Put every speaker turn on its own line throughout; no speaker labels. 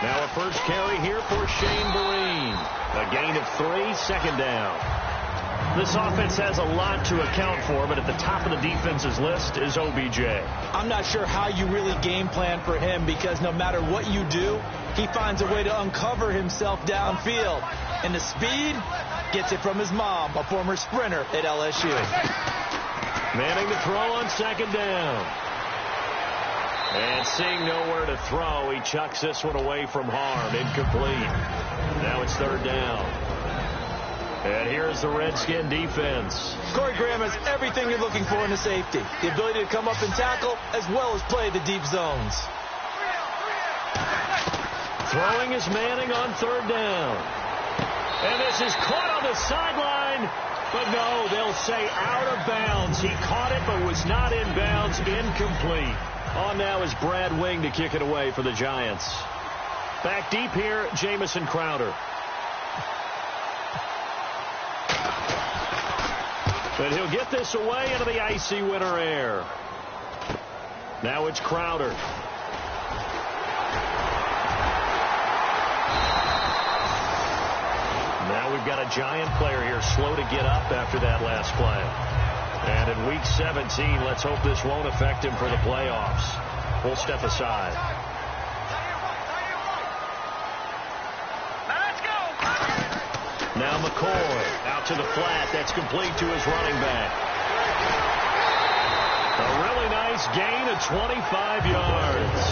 Now a first carry here for Shane Vereen. A gain of 3, second down. This offense has a lot to account for, but at the top of the defense's list is OBJ.
I'm not sure how you really game plan for him, because no matter what you do, he finds a way to uncover himself downfield. And the speed gets it from his mom, a former sprinter at LSU.
Manning to throw on second down. And seeing nowhere to throw, he chucks this one away from harm. Incomplete. Now it's third down. And here's the Redskin defense.
Corey Graham has everything you're looking for in a safety. The ability to come up and tackle, as well as play the deep zones.
Throwing is Manning on third down. And this is caught on the sideline. But no, they'll say out of bounds. He caught it but was not in bounds. Incomplete. On now is Brad Wing to kick it away for the Giants. Back deep here, Jamison Crowder. But he'll get this away into the icy winter air. Now it's Crowder. Now we've got a Giant player here slow to get up after that last play. And in week 17, let's hope this won't affect him for the playoffs. We'll step aside. Now McCoy out to the flat. That's complete to his running back. A really nice gain of 25 yards.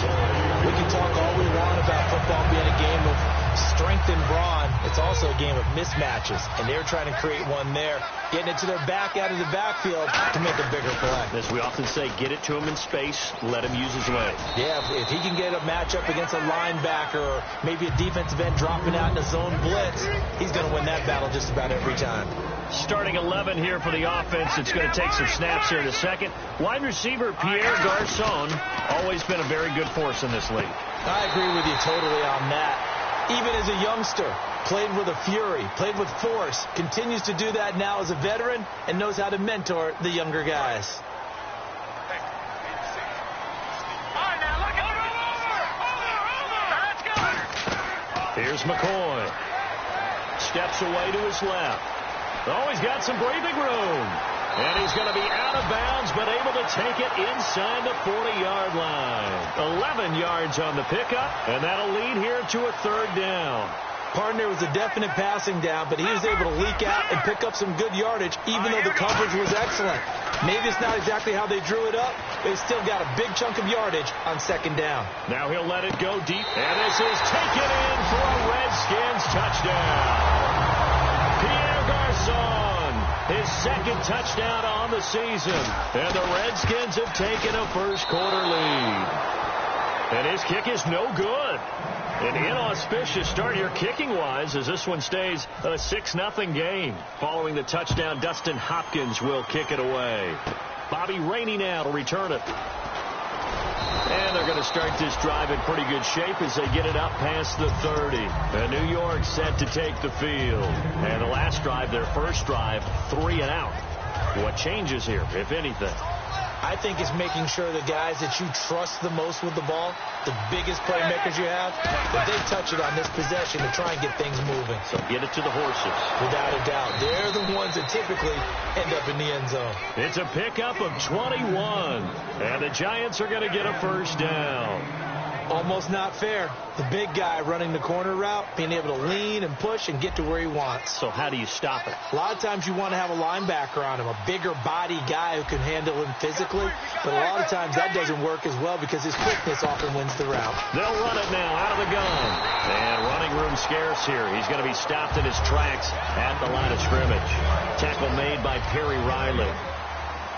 We can talk all we want about football being a game of strength and brawn. It's also a game of mismatches, and they're trying to create one there, getting it to their back out of the backfield to make a bigger play.
As we often say, get it to him in space, let him use his legs.
Yeah, if he can get a matchup against a linebacker or maybe a defensive end dropping out in a zone blitz, he's going to win that battle just about every time.
Starting 11 here for the offense. It's going to take some snaps here in a second. Wide receiver Pierre Garçon, always been a very good force in this league.
I agree with you totally on that. Even as a youngster, played with a fury, played with force, continues to do that now as a veteran, and knows how to mentor the younger guys.
Here's McCoy. Steps away to his left. Oh, he's got some breathing room. And he's going to be out of bounds, but able to take it inside the 40-yard line. 11 yards on the pickup, and that'll lead here to a third down.
Partner was a definite passing down, but he was able to leak out and pick up some good yardage, even though the coverage was excellent. Maybe it's not exactly how they drew it up, but he's still got a big chunk of yardage on second down.
Now he'll let it go deep, and this is taken in for a Redskins touchdown. Pierre Garçon, his second touchdown on the season, and the Redskins have taken a first-quarter lead. And his kick is no good. An inauspicious start here kicking-wise as this one stays a 6-0 game. Following the touchdown, Dustin Hopkins will kick it away. Bobby Rainey now will return it. And they're going to start this drive in pretty good shape as they get it up past the 30. And New York set to take the field. And the last drive, their first drive, 3 and out. What changes here, if anything?
I think it's making sure the guys that you trust the most with the ball, the biggest playmakers you have, that they touch it on this possession to try and get things moving.
So get it to the horses.
Without a doubt. They're the ones that typically end up in the end zone.
It's a pickup of 21. And the Giants are going to get a first down.
Almost not fair. The big guy running the corner route, being able to lean and push and get to where he wants.
So how do you stop it?
A lot of times you want to have a linebacker on him, a bigger body guy who can handle him physically. But a lot of times that doesn't work as well because his quickness often wins the route.
They'll run it now out of the gun. And running room scarce here. He's going to be stopped in his tracks at the line of scrimmage. Tackle made by Perry Riley.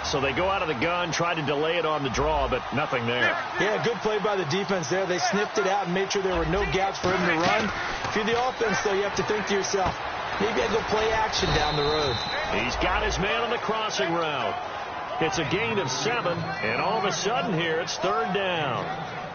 So they go out of the gun, try to delay it on the draw, but nothing there.
Yeah, good play by the defense there. They sniffed it out and made sure there were no gaps for him to run. If you're the offense, though, you have to think to yourself, maybe I go play action down the road.
He's got his man on the crossing route. It's a gain of 7, and all of a sudden here, it's third down.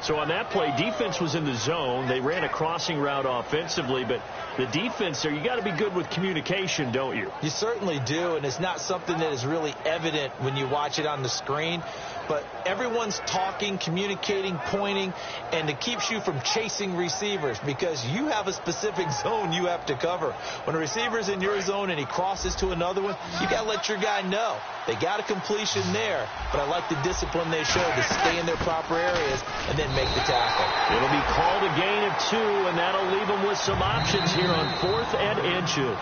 So on that play, defense was in the zone. They ran a crossing route offensively, but the defense there, you got to be good with communication, don't you?
You certainly do, and it's not something that is really evident when you watch it on the screen. but everyone's talking, communicating, pointing, and it keeps you from chasing receivers because you have a specific zone you have to cover. When a receiver's in your zone and he crosses to another one, you got to let your guy know. They got a completion there, but I like the discipline they showed to stay in their proper areas and then make the tackle.
It'll be called a gain of 2, and that'll leave them with some options here on 4th and inches.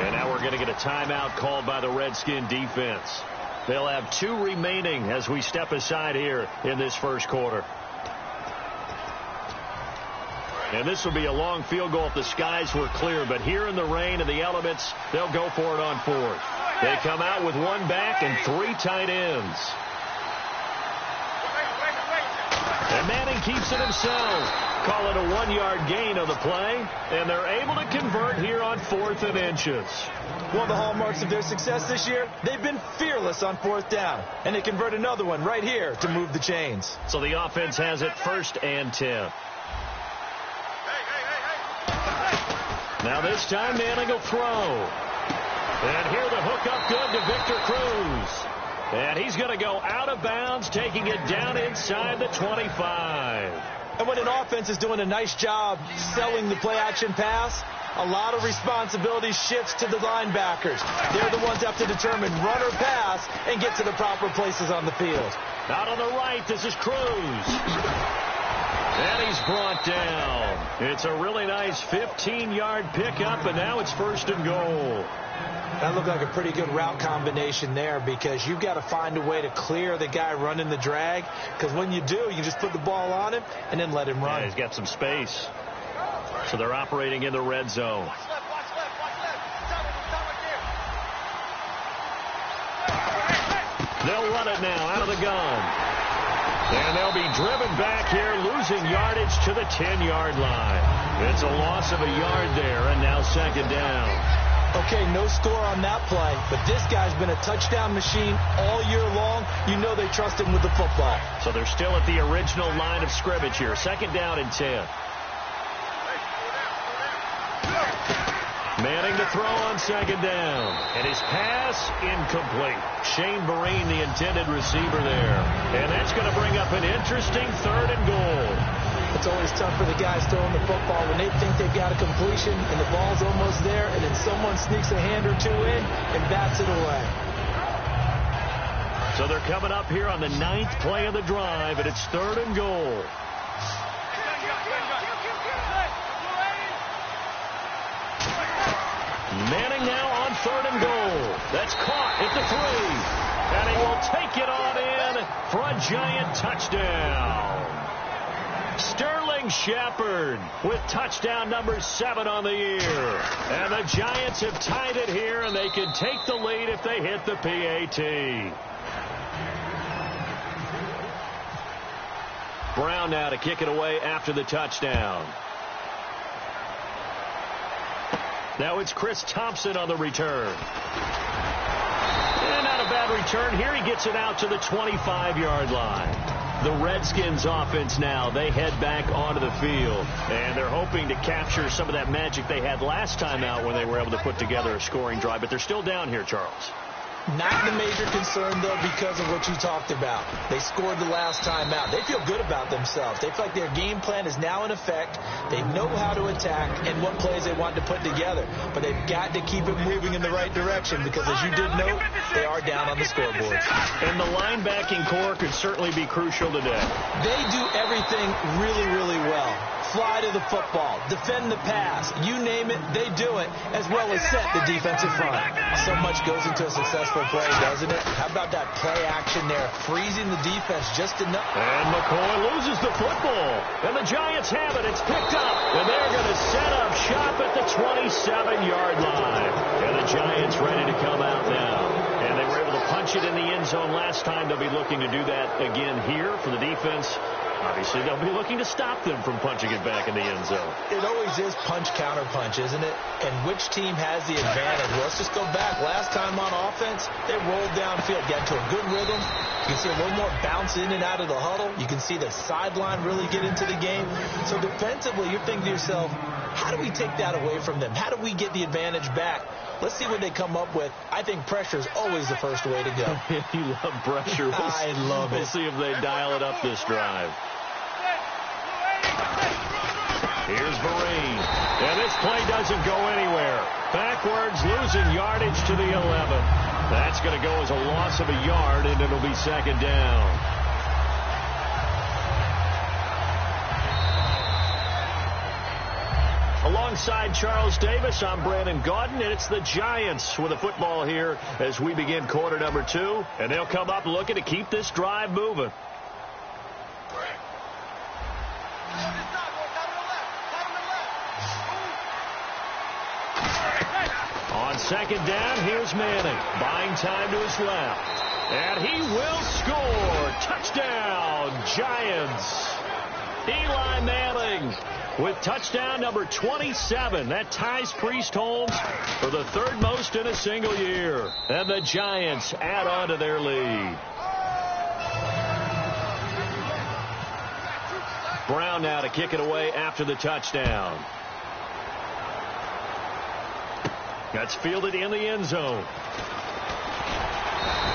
And now we're going to get a timeout called by the Redskin defense. They'll have 2 remaining as we step aside here in this first quarter. And this will be a long field goal if the skies were clear, but here in the rain and the elements, they'll go for it on 4th. They come out with 1 back and 3 tight ends. And Manning keeps it himself. Call it a 1-yard gain on the play, and they're able to convert here on 4th and inches.
One of the hallmarks of their success this year, they've been fearless on 4th down, and they convert another one right here to move the chains.
So the offense has it 1st and 10. Now this time Manning will throw. And here the hook up good to Victor Cruz. And he's going to go out of bounds, taking it down inside the 25.
And when an offense is doing a nice job selling the play-action pass, a lot of responsibility shifts to the linebackers. They're the ones that have to determine run or pass and get to the proper places on the field.
Out on the right, this is Cruz. And he's brought down. It's a really nice 15-yard pickup, and now it's 1st and goal.
That looked like a pretty good route combination there because you've got to find a way to clear the guy running the drag, because when you do, you just put the ball on him and then let him run.
Yeah, he's got some space. So they're operating in the red zone. They'll run it now out of the gun. And they'll be driven back here, losing yardage to the 10-yard line. It's a loss of a yard there, and now 2nd down.
Okay, no score on that play, but this guy's been a touchdown machine all year long. You know they trust him with the football.
So they're still at the original line of scrimmage here. 2nd down and 10. Manning to throw on 2nd down. And his pass incomplete. Shane Vereen, the intended receiver there. And that's going to bring up an interesting 3rd and goal.
It's always tough for the guys throwing the football when they think they've got a completion and the ball's almost there, and then someone sneaks a hand or 2 in and bats it away.
So they're coming up here on the 9th play of the drive, and it's 3rd and goal. Manning now on 3rd and goal. That's caught at the 3. And he will take it on in for a giant touchdown. Sterling Shepard with touchdown number 7 on the year. And the Giants have tied it here, and they can take the lead if they hit the PAT. Brown now to kick it away after the touchdown. Now it's Chris Thompson on the return. And not a bad return here. He gets it out to the 25-yard line. The Redskins offense now, they head back onto the field. And they're hoping to capture some of that magic they had last time out when they were able to put together a scoring drive. But they're still down here, Charles.
Not the major concern, though, because of what you talked about. They scored the last time out. They feel good about themselves. They feel like their game plan is now in effect. They know how to attack and what plays they want to put together. But they've got to keep it moving in the right direction because, as you did note, they are down on the scoreboard.
And the linebacking core could certainly be crucial today.
They do everything really, really well. Fly to the football, defend the pass, you name it, they do it, as well as set the defensive front. So much goes into a successful play, doesn't it? How about that play action there, freezing the defense just enough?
And McCoy loses the football, and the Giants have it. It's picked up, and they're going to set up shop at the 27-yard line. And the Giants ready to come out now. And they were able to punch it in the end zone last time. They'll be looking to do that again here for the defense. Obviously, they'll be looking to stop them from punching it back in the end zone.
It always is punch-counter-punch, isn't it? And which team has the advantage? Well, let's just go back. Last time on offense, they rolled downfield, got into a good rhythm. You can see a little more bounce in and out of the huddle. You can see the sideline really get into the game. So defensively, you're thinking to yourself, How do we take that away from them? How do we get the advantage back? Let's see what they come up with. I think pressure is always the first way to go.
You love pressure.
I love it.
We'll see if they dial it up this drive. Here's Vereen. And this play doesn't go anywhere. Backwards, losing yardage to the 11. That's going to go as a loss of a yard, and it'll be second down. Alongside Charles Davis, I'm Brandon Gaudin, and it's the Giants with the football here as we begin quarter number 2. And they'll come up looking to keep this drive moving. On second down, here's Manning. Buying time to his left. And he will score. Touchdown, Giants. Eli Manning with touchdown number 27. That ties Priest Holmes for the third most in a single year. And the Giants add on to their lead. Brown now to kick it away after the touchdown. That's fielded in the end zone.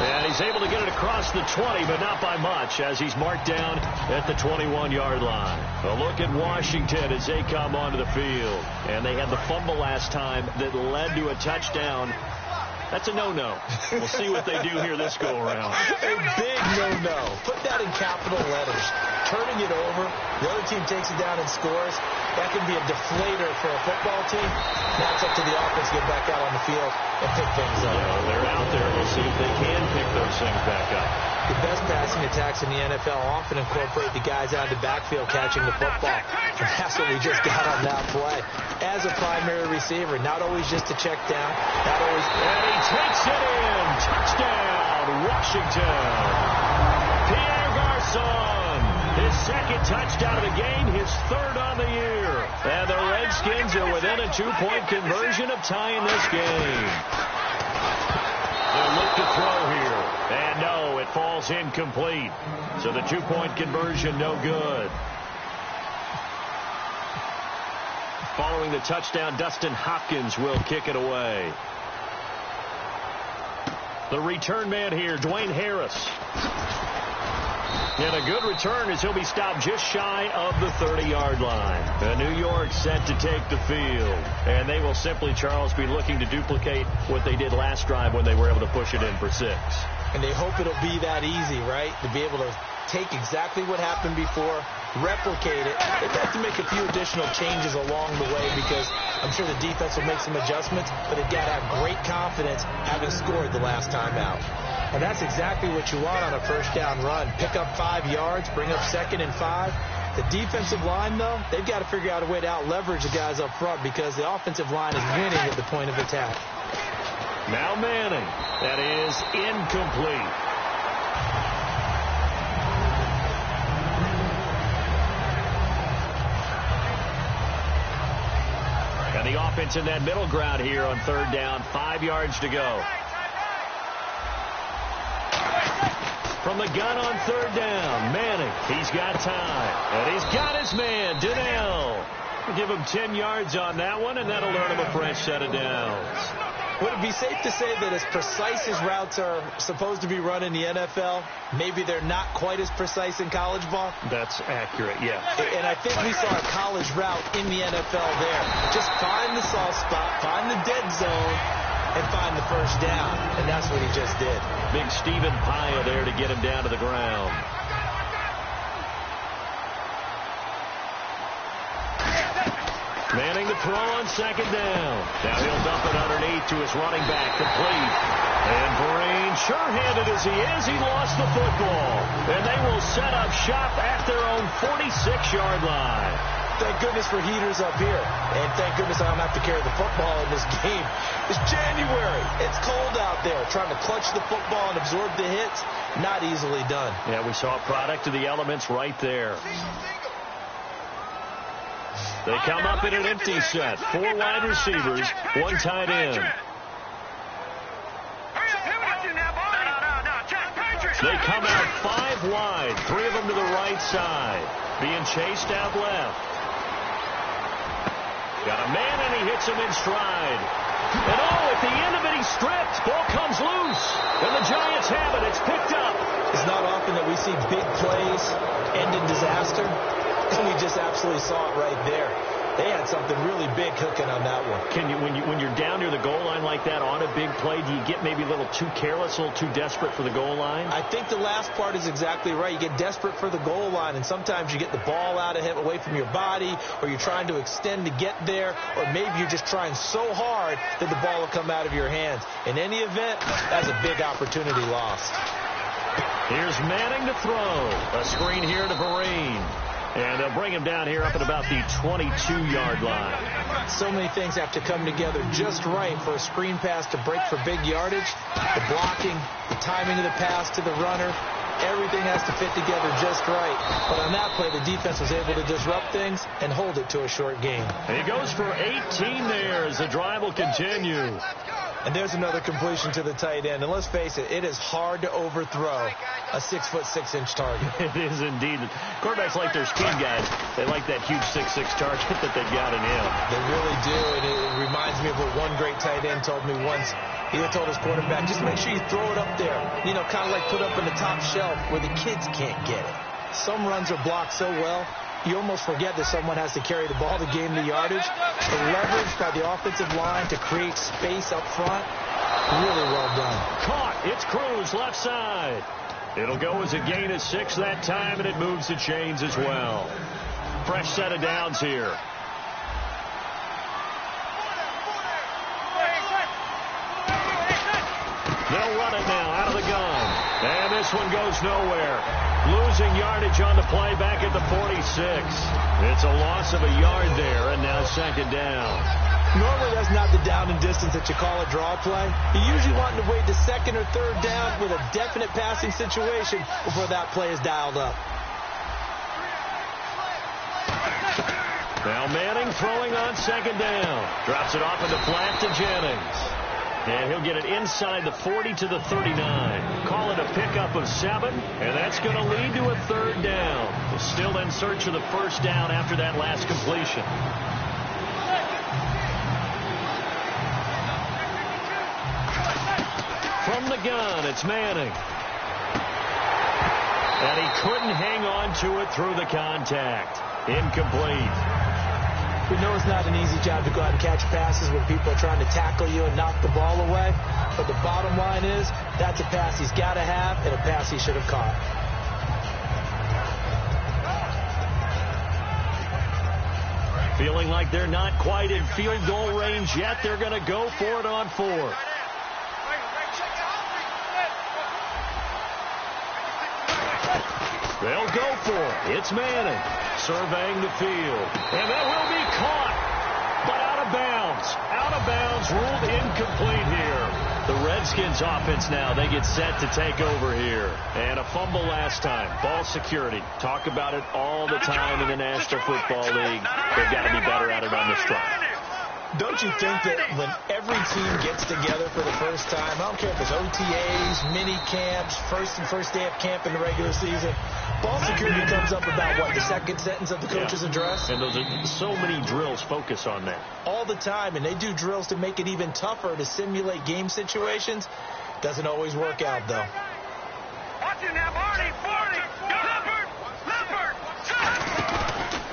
And he's able to get it across the 20, but not by much, as he's marked down at the 21-yard line. A look at Washington as they come onto the field. And they had the fumble last time that led to a touchdown. That's a no-no. We'll see what they do here this go-around.
A big no-no. Put that in capital letters. Turning it over, the other team takes it down and scores. That can be a deflator for a football team. Now it's up to the offense to get back out on the field and pick things up.
They're out there. We'll see if they can pick those things back up.
The best passing attacks in the NFL often incorporate the guys out of the backfield catching the football. And that's what we just got on that play. As a primary receiver, not always just to check down, not always.
And he takes it in. Touchdown, Washington. Pierre Garçon, his second touchdown of the game, his third on the year. And the Redskins are within a 2-point conversion of tying this game. They'll look to throw here. And no, it falls incomplete. So the 2-point conversion, no good. Following the touchdown, Dustin Hopkins will kick it away. The return man here, Dwayne Harris. And a good return as he'll be stopped just shy of the 30-yard line. And New York set to take the field. And they will simply, Charles, be looking to duplicate what they did last drive when they were able to push it in for 6.
And they hope it'll be that easy, right? To be able to take exactly what happened before, replicate it. They've got to make a few additional changes along the way because I'm sure the defense will make some adjustments, but they've got to have great confidence having scored the last time out. And that's exactly what you want on a first down run. Pick up 5 yards, bring up 2nd and 5. The defensive line, though, they've got to figure out a way to out-leverage the guys up front because the offensive line is winning at the point of attack.
Now Manning. That is incomplete. And the offense in that middle ground here on third down. 5 yards to go. From the gun on third down, Manning, he's got time. And he's got his man, Donnell. We'll give him 10 yards on that one, and that'll earn him a fresh set of downs.
Would it be safe to say that as precise as routes are supposed to be run in the NFL, maybe they're not quite as precise in college ball?
That's accurate, yeah.
And I think we saw a college route in the NFL there. Just find the soft spot, find the dead zone, and find the first down. And that's what he just did.
Big Stephen Paya there to get him down to the ground. Manning to throw on second down. Now he'll dump it underneath to his running back, complete. And Vereen, sure-handed as he is, he lost the football. And they will set up shop at their own 46-yard line.
Thank goodness for heaters up here. And thank goodness I don't have to carry the football in this game. It's January. It's cold out there. Trying to clutch the football and absorb the hits, not easily done.
Yeah, we saw a product of the elements right there. They come up in an empty set. 4 wide receivers, 1 tight end. They come out 5 wide, 3 of them to the right side. Being chased out left. Got a man, and he hits him in stride. And at the end of it, he's stripped. Ball comes loose. And the Giants have it. It's picked up.
It's not often that we see big plays end in disaster. And we just absolutely saw it right there. They had something really big cooking on that one.
Can you, when you're down near the goal line like that on a big play, do you get maybe a little too careless, a little too desperate for the goal line?
I think the last part is exactly right. You get desperate for the goal line, and sometimes you get the ball out of him, away from your body, or you're trying to extend to get there, or maybe you're just trying so hard that the ball will come out of your hands. In any event, that's a big opportunity lost.
Here's Manning to throw. A screen here to Vereen. And they'll bring him down here up at about the 22-yard line.
So many things have to come together just right for a screen pass to break for big yardage. The blocking, the timing of the pass to the runner, everything has to fit together just right. But on that play, the defense was able to disrupt things and hold it to a short game.
And he goes for 18 there as the drive will continue.
And there's another completion to the tight end. And let's face it, it is hard to overthrow a 6'6" target.
It is indeed. Quarterbacks like their speed guys. They like that huge 6'6" target that they've got in him.
They really do. And it reminds me of what one great tight end told me once. He had told his quarterback, just make sure you throw it up there. You know, kind of like put up in the top shelf where the kids can't get it. Some runs are blocked so well, you almost forget that someone has to carry the ball to gain the yardage. The leverage by the offensive line to create space up front, really well done.
Caught. It's Cruz, left side. It'll go as a gain of 6 that time, and it moves the chains as well. Fresh set of downs here. They'll run it now out of the gun. And this one goes nowhere. Losing yardage on the play back at the 46. It's a loss of a yard there, and now second down.
Normally that's not the down and distance that you call a draw play. You usually want to wait to second or third down with a definite passing situation before that play is dialed up.
Now Manning throwing on second down. Drops it off in the flat to Jennings. And he'll get it inside the 40 to the 39. Call it a pickup of 7, and that's going to lead to a third down. Still in search of the first down after that last completion. From the gun, it's Manning. And he couldn't hang on to it through the contact. Incomplete.
We know it's not an easy job to go out and catch passes when people are trying to tackle you and knock the ball away. But the bottom line is, that's a pass he's got to have and a pass he should have caught.
Feeling like they're not quite in field goal range yet. They're going to go for it on 4. They'll go for it. It's Manning surveying the field. And that will be caught, but out of bounds. Out of bounds, ruled incomplete here. The Redskins offense now, they get set to take over here. And a fumble last time. Ball security. Talk about it all the time in the National Football League. They've got to be better at it on this drive.
Don't you think that when every team gets together for the first time, I don't care if it's OTAs, mini camps, first day of camp in the regular season, ball security comes up about, what, the second sentence of the coach's address?
And those are so many drills focus on that.
All the time, and they do drills to make it even tougher to simulate game situations. Doesn't always work out, though.
Watch it now, Marty, 40, Leopard,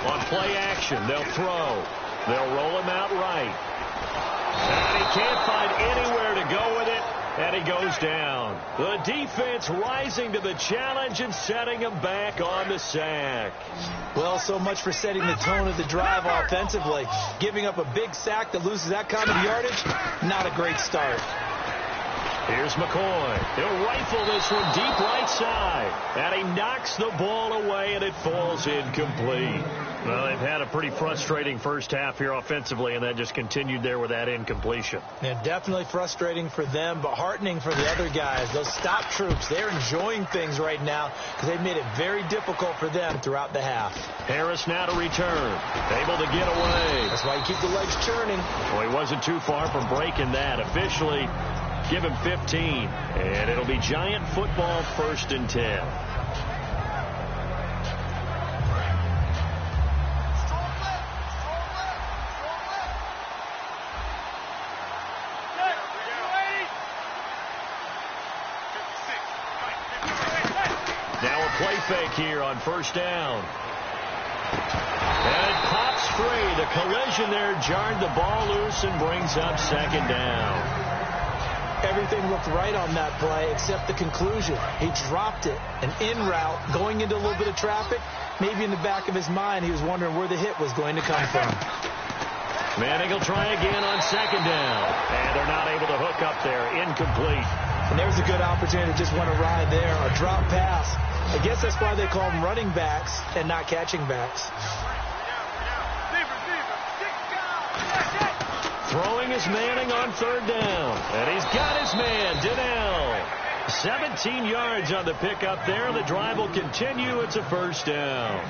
on play action, they'll throw. They'll roll him out right. And he can't find anywhere to go with it, and he goes down. The defense rising to the challenge and setting him back on the sack.
Well, so much for setting the tone of the drive offensively. Giving up a big sack that loses that kind of yardage, not a great start.
Here's McCoy. He'll rifle this one deep right side. And he knocks the ball away, and it falls incomplete. Well, they've had a pretty frustrating first half here offensively, and that just continued there with that incompletion.
Yeah, definitely frustrating for them, but heartening for the other guys. Those stop troops, they're enjoying things right now because they've made it very difficult for them throughout the half.
Harris now to return. Able to get away.
That's why you keep the legs churning.
Well, he wasn't too far from breaking that. Officially, give him 15, and it'll be Giant football 1st and 10. play fake here on first down. And it pops free. The collision there jarred the ball loose and brings up second down.
Everything looked right on that play except the conclusion. He dropped it. An in route going into a little bit of traffic. Maybe in the back of his mind he was wondering where the hit was going to come from.
Manning will try again on second down. And they're not able to hook up there. Incomplete.
And there's a good opportunity to just want to ride there. A drop pass. I guess that's why they call them running backs and not catching backs.
Throwing is Manning on third down. And he's got his man, Donnell. 17 yards on the pickup there. The drive will continue. It's a first down.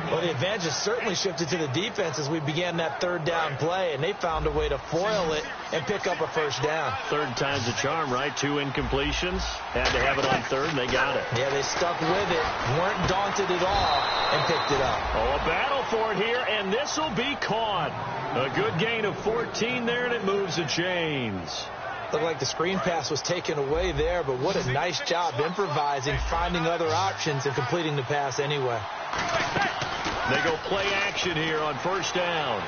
Well, the advantage has certainly shifted to the defense as we began that third down play, and they found a way to foil it and pick up a first down.
Third time's a charm, right? 2 incompletions. Had to have it on third, and they got it.
Yeah, they stuck with it, weren't daunted at all, and picked it up.
Oh, a battle for it here, and this will be caught. A good gain of 14 there, and it moves the chains.
Looked like the screen pass was taken away there, but what a nice job improvising, finding other options, and completing the pass anyway.
They go play action here on first down.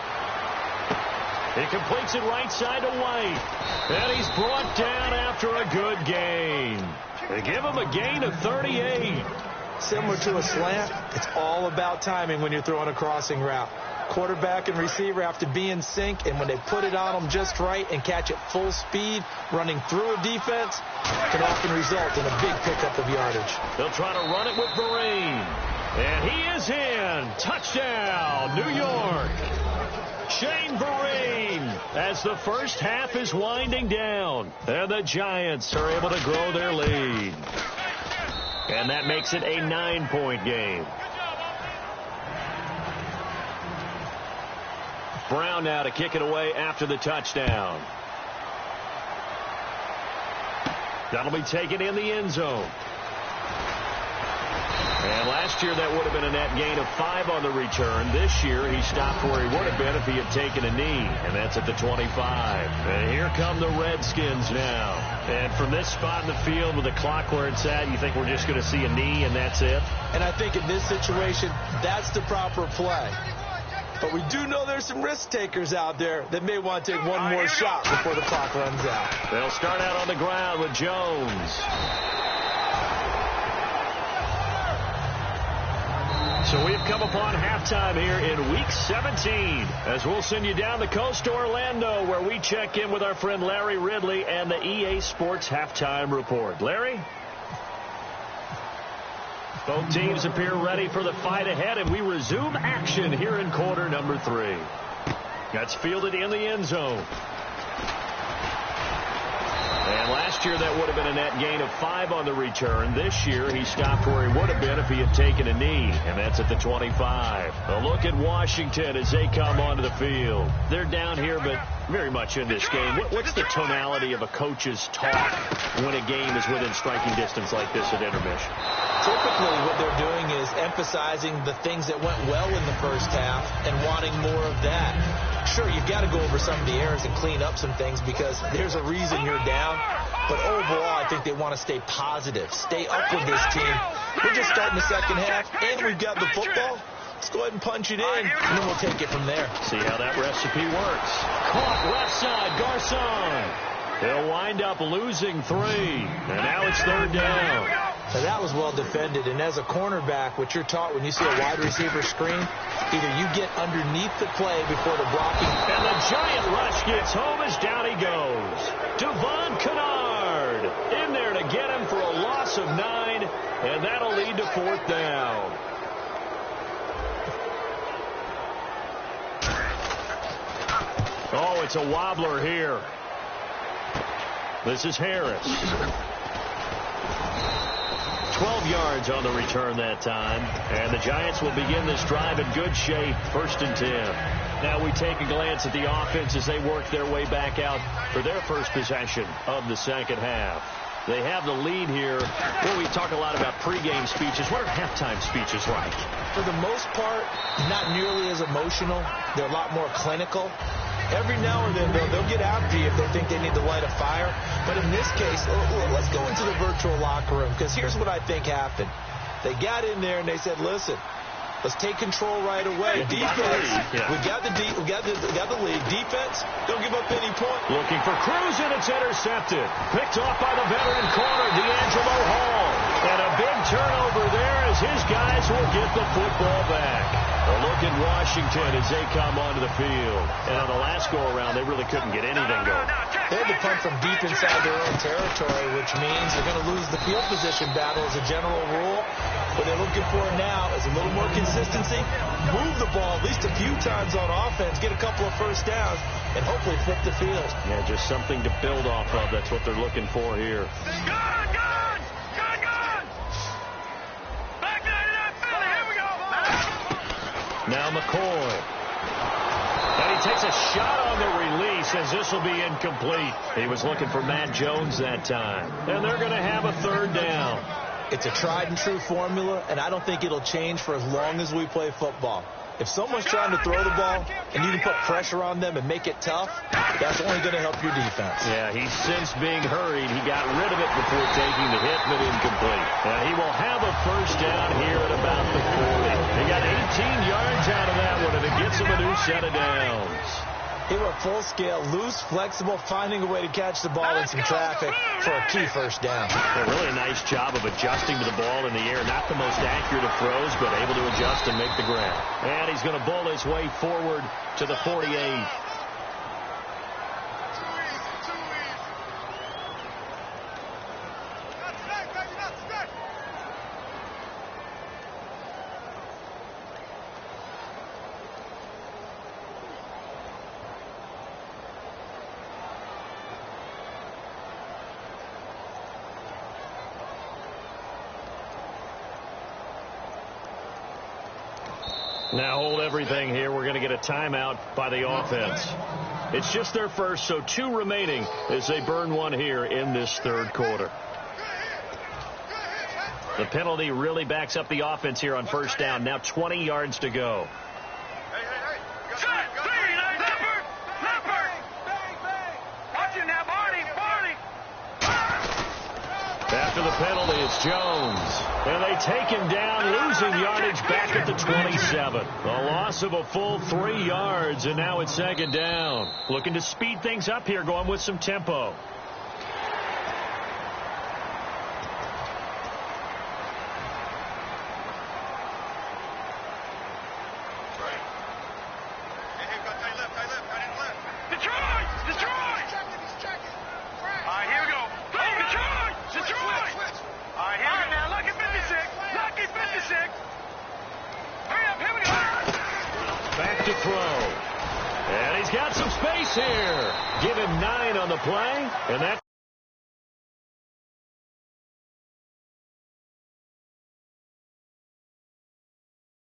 He completes it right side to White. And he's brought down after a good gain. They give him a gain of 38.
Similar to a slant, it's all about timing when you're throwing a crossing route. Quarterback and receiver have to be in sync, and when they put it on them just right and catch it full speed, running through a defense, can often result in a big pickup of yardage.
They'll try to run it with Vereen. And he is in. Touchdown, New York. Shane Vereen as the first half is winding down. And the Giants are able to grow their lead. And that makes it a 9-point game. Brown now to kick it away after the touchdown. That'll be taken in the end zone. And last year that would have been a net gain of 5 on the return. This year he stopped where he would have been if he had taken a knee, and that's at the 25. And here come the Redskins now. And from this spot in the field with the clock where it's at, you think we're just going to see a knee and that's it?
And I think in this situation, that's the proper play. But we do know there's some risk takers out there that may want to take one more shot before the clock runs out.
They'll start out on the ground with Jones. So we've come upon halftime here in Week 17 as we'll send you down the coast to Orlando where we check in with our friend Larry Ridley and the EA Sports Halftime Report. Larry? Both teams appear ready for the fight ahead, and we resume action here in quarter number 3. That's fielded in the end zone. And last year that would have been a net gain of 5 on the return. This year he stopped where he would have been if he had taken a knee, and that's at the 25. A look at Washington as they come onto the field. They're down here, but very much in this game. What's the tonality of a coach's talk when a game is within striking distance like this at intermission?
Typically what they're doing is emphasizing the things that went well in the first half and wanting more of that. Sure, you've got to go over some of the errors and clean up some things because there's a reason you're down. But overall, I think they want to stay positive, stay up with this team. We're just starting the second half, and we've got the football. Let's go ahead and punch it in, and then we'll take it from there.
See how that recipe works. Caught left side, Garcon. They'll wind up losing 3, and now it's third down.
Now that was well defended, and as a cornerback, what you're taught when you see a wide receiver screen, either you get underneath the play before the blocking.
And the giant rush gets home as down he goes. Devon Kennard in there to get him for a loss of 9, and that'll lead to fourth down. Oh, it's a wobbler here. This is Harris. 12 yards on the return that time. And the Giants will begin this drive in good shape. 1st and 10. Now we take a glance at the offense as they work their way back out for their first possession of the second half. They have the lead here. Well, we talk a lot about pregame speeches. What are halftime speeches like?
For the most part, not nearly as emotional. They're a lot more clinical. Every now and then, they'll get after you if they think they need to light a fire. But in this case, let's go into the virtual locker room, because here's what I think happened. They got in there and they said, listen, let's take control right away. Defense, we got the lead. Defense, don't give up any point.
Looking for Cruz, and it's intercepted. Picked off by the veteran corner, D'Angelo Hall. And a big turnover there as his guys will get the football back. A look at Washington as they come onto the field. And on the last go-around, they really couldn't get anything going.
They had to punt from deep inside their own territory, which means they're going to lose the field position battle as a general rule. What they're looking for now is a little more consistency, move the ball at least a few times on offense, get a couple of first downs, and hopefully flip the field. Yeah,
just something to build off of. That's what they're looking for here. Now McCoy. And he takes a shot on the release as this will be incomplete. He was looking for Matt Jones that time. And they're going to have a third down.
It's a tried and true formula, and I don't think it'll change for as long as we play football. If someone's trying to throw the ball and you can put pressure on them and make it tough, that's only going to help your defense.
Yeah, he's since being hurried. He got rid of it before taking the hit, but incomplete. Now he will have a first down here at about the 40. He got 18 yards out of that one, and it gets him a new set of downs.
He went full scale, loose, flexible, finding a way to catch the ball in some traffic for a key first down.
A really nice job of adjusting to the ball in the air. Not the most accurate of throws, but able to adjust and make the grab. And he's going to bull his way forward to the 48. Now hold everything here. We're going to get a timeout by the offense. It's just their first, so 2 remaining as they burn one here in this third quarter. The penalty really backs up the offense here on first down. Now 20 yards to go. After the penalty, it's Jones. And they take him down, losing yardage back at the 27. A loss of a full 3 yards, and now it's second down. Looking to speed things up here, going with some tempo. Back to throw. And he's got some space here. Give him 9 on the play. And that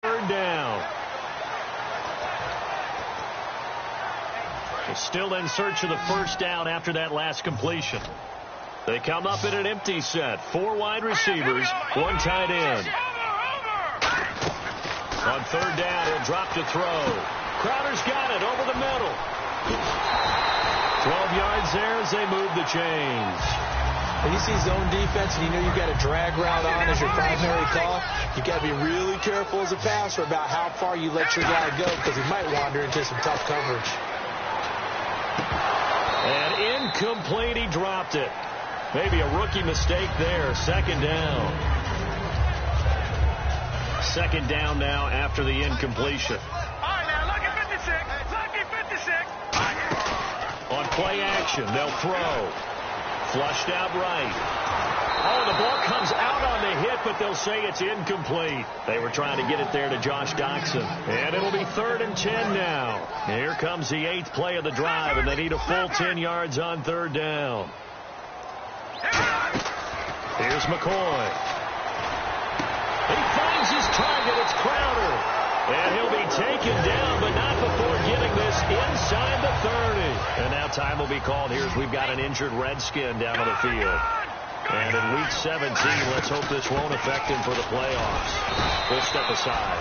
third down. They're still in search of the first down after that last completion. They come up in an empty set. 4 wide receivers, 1 tight end. On third down, he'll drop to throw. Crowder's got it over the middle. 12 yards there as they move the chains.
When you see zone defense and you know you've got a drag route on as your primary call, you got to be really careful as a passer about how far you let your guy go because he might wander into some tough coverage.
And incomplete, he dropped it. Maybe a rookie mistake there. Second down. Second down now after the incompletion.
All right, now, look at 56. Look at 56.
On play action, they'll throw. Flushed out right. Oh, the ball comes out on the hit, but they'll say it's incomplete. They were trying to get it there to Josh Doxson. And it'll be 3rd and 10 now. Here comes the 8th play of the drive, and they need a full 10 yards on third down. Here's McCoy. He finds his target. It's Crowder. And he'll be taken down, but not before getting this inside the 30. And now time will be called here as we've got an injured Redskin down on the field. And in Week 17, let's hope this won't affect him for the playoffs. We'll step aside.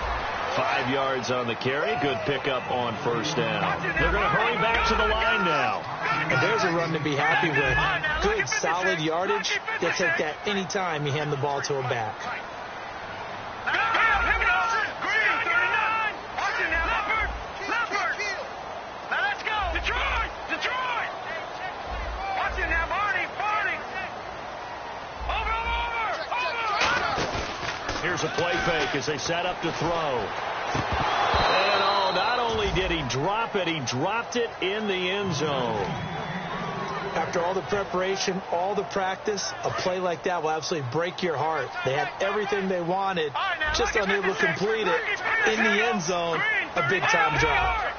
5 yards on the carry. Good pickup on first down. They're going to hurry back to the line now.
And there's a run to be happy with. Good, solid yardage. They'll take that any time you hand the ball to a back.
Here's a play fake as they set up to throw. And oh, not only did he drop it, he dropped it in the end zone.
After all the preparation, all the practice, a play like that will absolutely break your heart. They had everything they wanted, just unable to complete it. In the end zone, a big-time drop.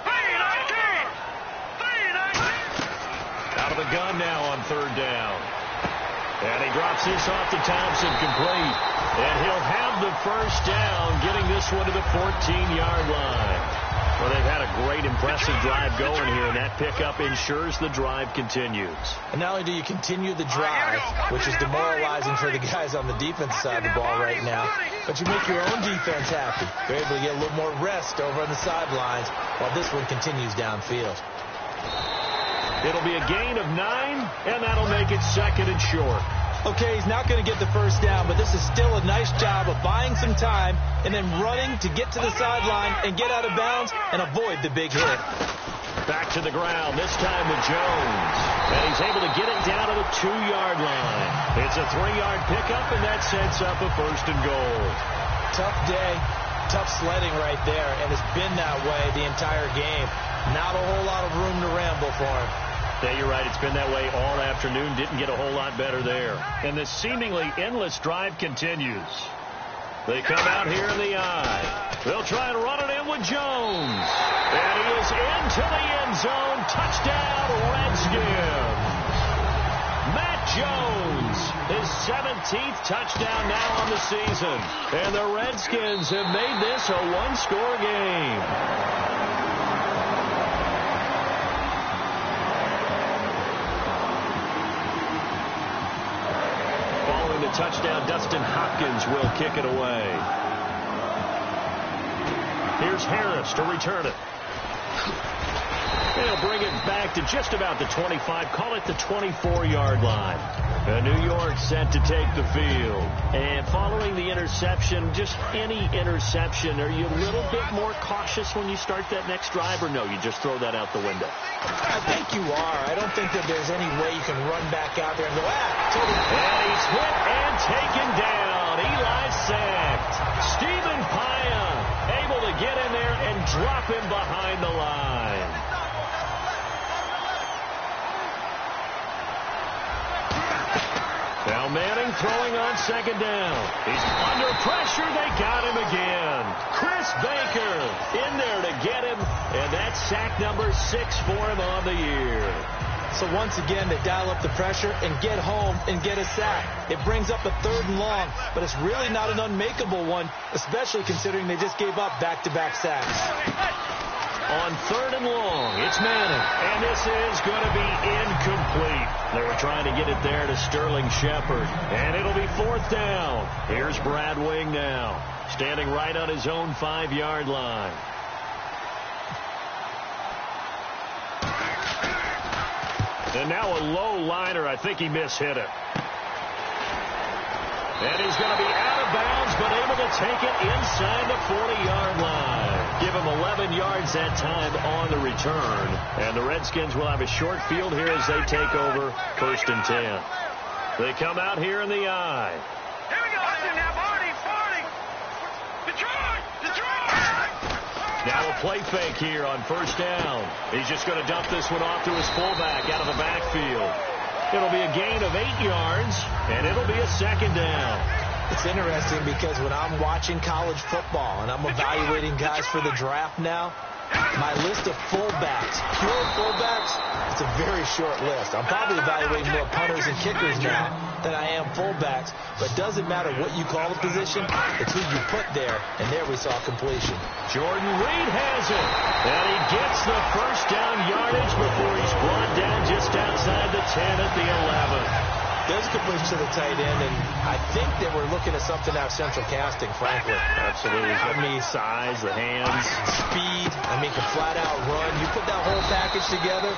Out of the gun now on third down. And he drops this off to Thompson, complete. And he'll have the first down, getting this one to the 14-yard line. Well, they've had a great, impressive drive going here, and that pickup ensures the drive continues.
And not only do you continue the drive, which is demoralizing for the guys on the defensive side of the ball right now, but you make your own defense happy. You're able to get a little more rest over on the sidelines while this one continues downfield.
It'll be a gain of 9, and that'll make it second and short.
Okay, he's not going to get the first down, but this is still a nice job of buying some time and then running to get to the sideline and get out of bounds and avoid the big hit.
Back to the ground, this time with Jones. And he's able to get it down to the 2-yard line. It's a 3-yard pickup, and that sets up a first and goal.
Tough day, tough sledding right there, and it's been that way the entire game. Not a whole lot of room to ramble for him.
Yeah, you're right. It's been that way all afternoon. Didn't get a whole lot better there. And this seemingly endless drive continues. They come out here in the eye. They'll try and run it in with Jones. And he is into the end zone. Touchdown, Redskins. Matt Jones, his 17th touchdown now on the season. And the Redskins have made this a one-score game. The touchdown, Dustin Hopkins will kick it away. Here's Harris to return it. They'll bring it back to just about the 25, call it the 24-yard line. New York set to take the field. And following the interception, just any interception, are you a little bit more cautious when you start that next drive, or no, you just throw that out the window?
I think you are. I don't think that there's any way you can run back out there and go, totally.
And he's hit and taken down. Eli sacked. Stephen Paya able to get in there and drop him behind the line. Now Manning throwing on second down. He's under pressure. They got him again. Chris Baker in there to get him. And that's sack number 6 for him on the year.
So once again, they dial up the pressure and get home and get a sack. It brings up a 3rd and long, but it's really not an unmakeable one, especially considering they just gave up back-to-back sacks.
On 3rd and long, it's Manning, and this is going to be incomplete. They were trying to get it there to Sterling Shepard, and it'll be 4th down. Here's Brad Wing now, standing right on his own 5-yard line. And now a low liner. I think he mishit it. And he's going to be out of bounds, but able to take it inside the 40-yard line. Give him 11 yards that time on the return. And the Redskins will have a short field here as they take over 1st and 10. They come out here in the eye.
Here we go. Now, 40. Detroit.
Now a play fake here on 1st down. He's just going to dump this one off to his fullback out of the backfield. It'll be a gain of 8 yards, and it'll be a 2nd down.
It's interesting because when I'm watching college football and I'm evaluating guys for the draft now, my list of fullbacks, pure fullbacks, it's a very short list. I'm probably evaluating more punters and kickers now than I am fullbacks, but it doesn't matter what you call the position, it's who you put there, and there we saw completion.
Jordan Reed has it, and he gets the first down yardage before he's brought down just outside the 10 at the 11.
There's a completion to the tight end, and I think that we're looking at something out of central casting, frankly.
Absolutely. I mean, size, the hands.
Speed. I mean, can flat out run. You put that whole package together,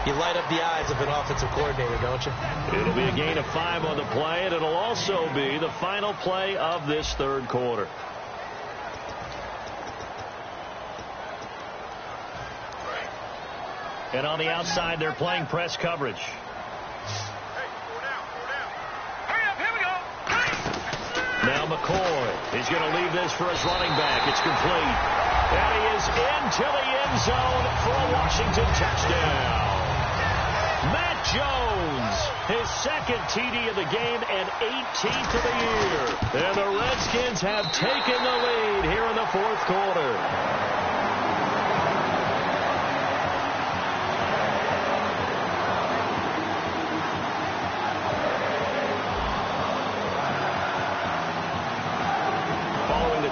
you light up the eyes of an offensive coordinator, don't you?
It'll be a gain of 5 on the play, and it'll also be the final play of this 3rd quarter. And on the outside, they're playing press coverage. Now McCoy. He's going to leave this for his running back. It's complete. And he is into the end zone for a Washington touchdown. Matt Jones, his second TD of the game and 18th of the year. And the Redskins have taken the lead here in the fourth quarter.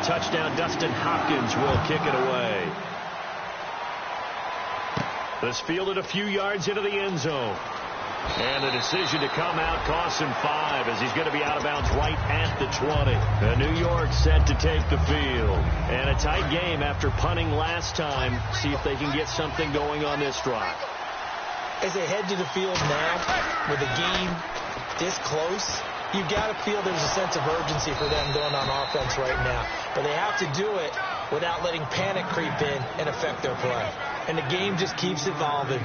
Touchdown, Dustin Hopkins will kick it away. This fielded a few yards into the end zone. And the decision to come out costs him 5 as he's going to be out of bounds right at the 20. And New York set to take the field. And a tight game after punting last time. See if they can get something going on this drive.
As they head to the field now with the game this close, you've got to feel there's a sense of urgency for them going on offense right now. But they have to do it without letting panic creep in and affect their play. And the game just keeps evolving.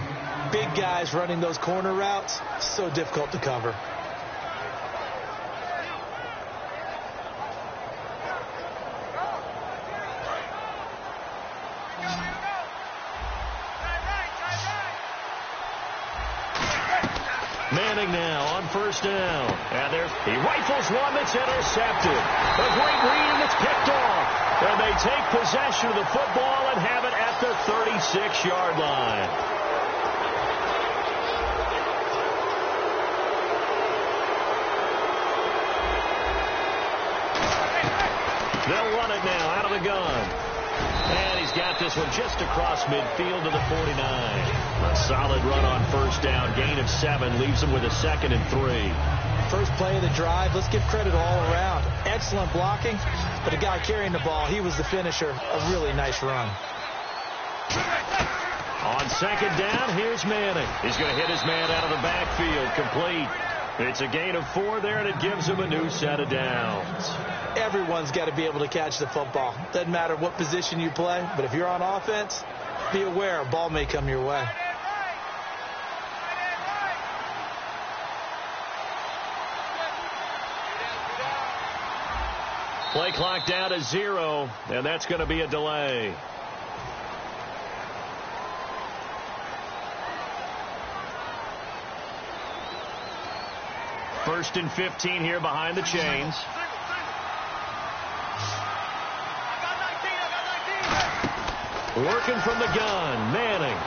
Big guys running those corner routes, so difficult to cover.
Manning now on first down. And there he rifles one that's intercepted. A great read and it's picked off. And they take possession of the football and have it at the 36-yard line. They'll run it now out of the gun. And he's got this one just across midfield to the 49. A solid run on first down. Gain of 7 leaves him with a 2nd and 3.
First play of the drive. Let's give credit all around. Excellent blocking, but the guy carrying the ball, he was the finisher. A really nice run.
On second down, here's Manning. He's going to hit his man out of the backfield. Complete. It's a gain of 4 there, and it gives him a new set of downs.
Everyone's got to be able to catch the football. Doesn't matter what position you play, but if you're on offense, be aware a ball may come your way.
Play clock down to 0, and that's going to be a delay. First and 15 here behind the chains. Working from the gun, Manning.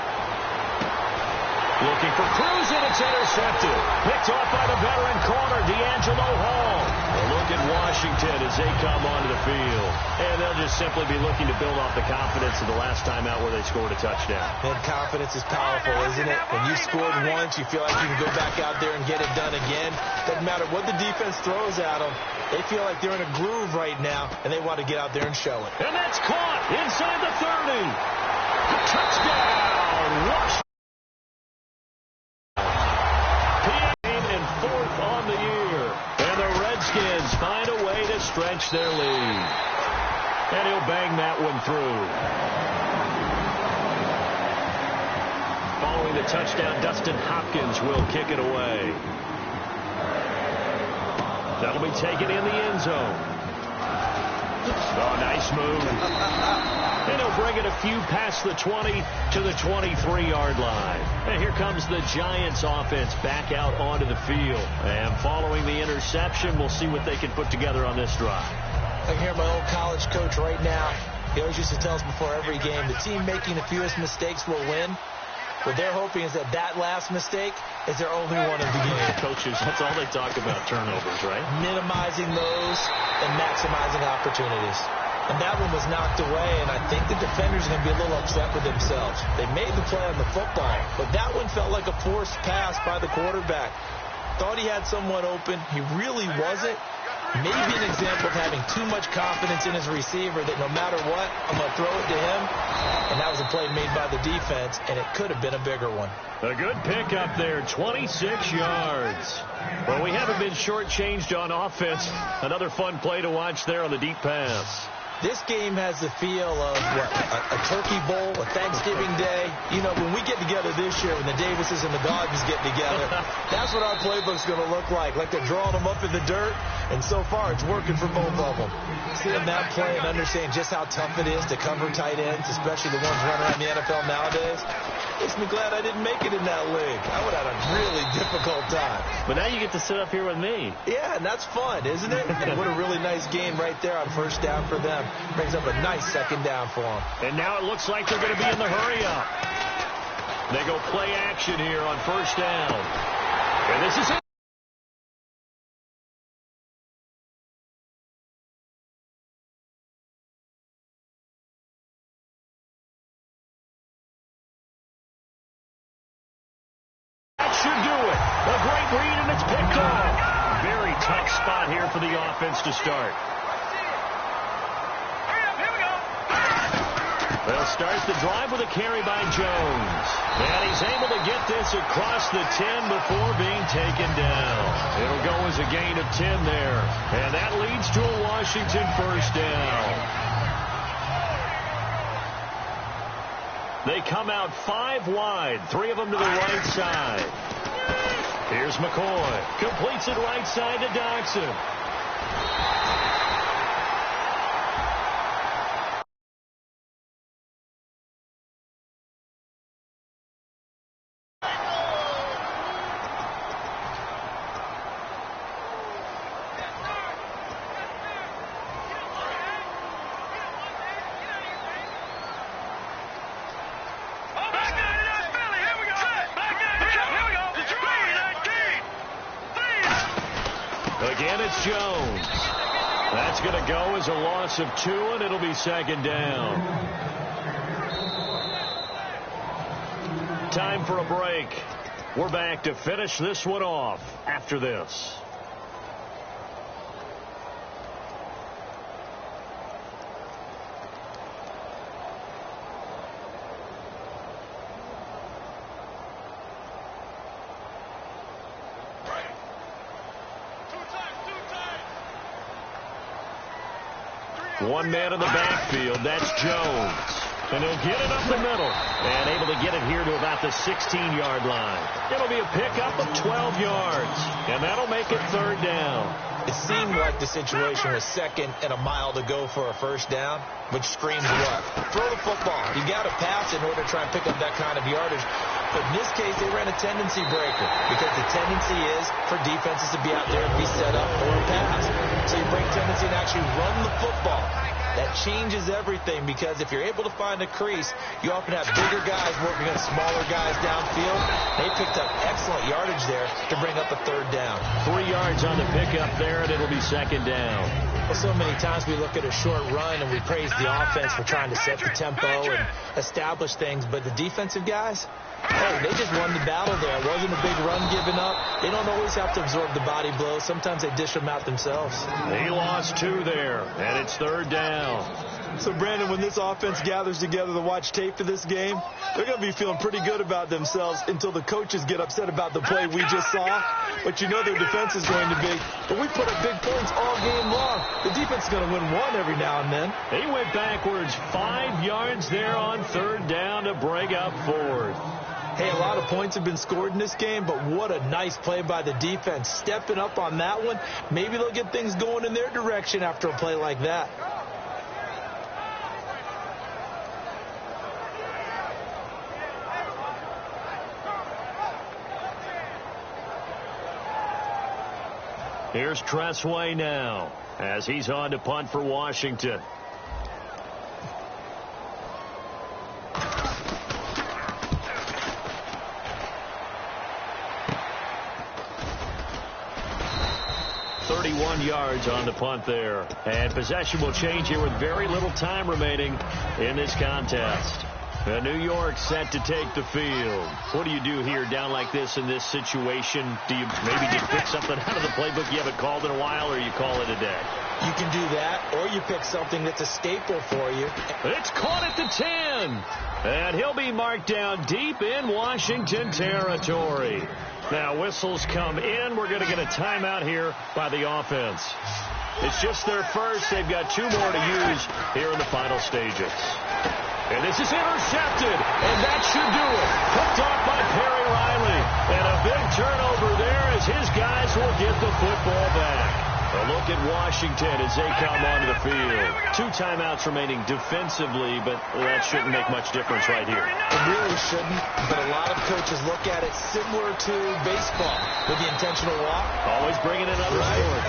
Looking for Cruz, and it's intercepted. Picked off by the veteran corner, D'Angelo Hall. A look at Washington as they come onto the field. And they'll just simply be looking to build off the confidence of the last time out where they scored a touchdown.
And confidence is powerful, isn't it? When you scored once, you feel like you can go back out there and get it done again. Doesn't matter what the defense throws at them. They feel like they're in a groove right now, and they want to get out there and show it.
And that's caught inside the 30. Touchdown, Washington. Find a way to stretch their lead. And he'll bang that one through. Following the touchdown, Dustin Hopkins will kick it away. That'll be taken in the end zone. Oh, nice move. And he'll bring it a few past the 20 to the 23-yard line. And here comes the Giants offense back out onto the field. And following the interception, we'll see what they can put together on this drive.
I can hear my old college coach right now. He always used to tell us before every game, the team making the fewest mistakes will win. What they're hoping is that last mistake is their only one of the game.
Coaches, that's all they talk about, turnovers, right?
Minimizing those and maximizing opportunities. And that one was knocked away, and I think the defenders are going to be a little upset with themselves. They made the play on the football, but that one felt like a forced pass by the quarterback. Thought he had someone open. He really wasn't. Maybe an example of having too much confidence in his receiver that no matter what, I'm going to throw it to him. And that was a play made by the defense, and it could have been a bigger one.
A good pickup there, 26 yards. Well, we haven't been shortchanged on offense. Another fun play to watch there on the deep pass.
This game has the feel of, a turkey bowl, a Thanksgiving day. You know, when we get together this year, when the Davises and the Dodgers get together, that's what our playbook's going to look like they're drawing them up in the dirt, and so far it's working for both of them. Seeing that play and understanding just how tough it is to cover tight ends, especially the ones running around the NFL nowadays, makes me glad I didn't make it in that league. I would have had a really difficult time.
But now you get to sit up here with me.
Yeah, and that's fun, isn't it? And what a really nice game right there on first down for them. Brings up a nice second down for them.
And now it looks like they're going to be in the hurry-up. They go play action here on first down. And this is it. That should do it. A great read, and it's picked off. Very tough spot here for the offense to start. They'll start the drive with a carry by Jones. And he's able to get this across the 10 before being taken down. It'll go as a gain of 10 there. And that leads to a Washington first down. They come out 5 wide, 3 of them to the right side. Here's McCoy. Completes it right side to Dodson. Again, it's Jones. That's going to go as a loss of 2, and it'll be second down. Time for a break. We're back to finish this one off after this. One man in the backfield. That's Jones. And he'll get it up the middle. And able to get it here to about the 16-yard line. It'll be a pickup of 12 yards. And that'll make it third down.
It seemed like the situation was second and a mile to go for a first down, which screams what? Throw the football. You got to pass in order to try and pick up that kind of yardage. But in this case, they ran a tendency breaker because the tendency is for defenses to be out there and be set up for a pass. So you break tendency and actually run the football. That changes everything because if you're able to find a crease, you often have bigger guys working against smaller guys downfield. They picked up excellent yardage there to bring up a third down.
3 yards on the pickup there, and it'll be second down.
Well, so many times we look at a short run and we praise the offense for trying to set the tempo and establish things, but the defensive guys, hey, they just won the battle there. It wasn't a big run given up. They don't always have to absorb the body blows. Sometimes they dish them out themselves.
He lost 2 there, and it's third down.
So, Brandon, when this offense gathers together to watch tape for this game, they're going to be feeling pretty good about themselves until the coaches get upset about the play we just saw. But you know their defense is going to be. But we put up big points all game long. The defense is going to win one every now and then.
He went backwards 5 yards there on third down to bring up fourth.
Hey, a lot of points have been scored in this game, but what a nice play by the defense. Stepping up on that one, maybe they'll get things going in their direction after a play like that.
Here's Tressway now as he's on to punt for Washington. Yards on the punt there. And possession will change here with very little time remaining in this contest. New York set to take the field. What do you do here down like this in this situation? Do you maybe just pick something out of the playbook you haven't called in a while, or you call it a day?
You can do that, or you pick something that's a staple for you.
It's caught at the 10. And he'll be marked down deep in Washington territory. Now, whistles come in. We're going to get a timeout here by the offense. It's just their first. They've got 2 more to use here in the final stages. And this is intercepted, and that should do it. Picked off by Perry Riley. And a big turnover there as his guys will get the football back. A look at Washington as they come onto the field. 2 timeouts remaining defensively, but that shouldn't make much difference right here.
It really shouldn't, but a lot of coaches look at it similar to baseball with the intentional walk.
Always bringing in other scores.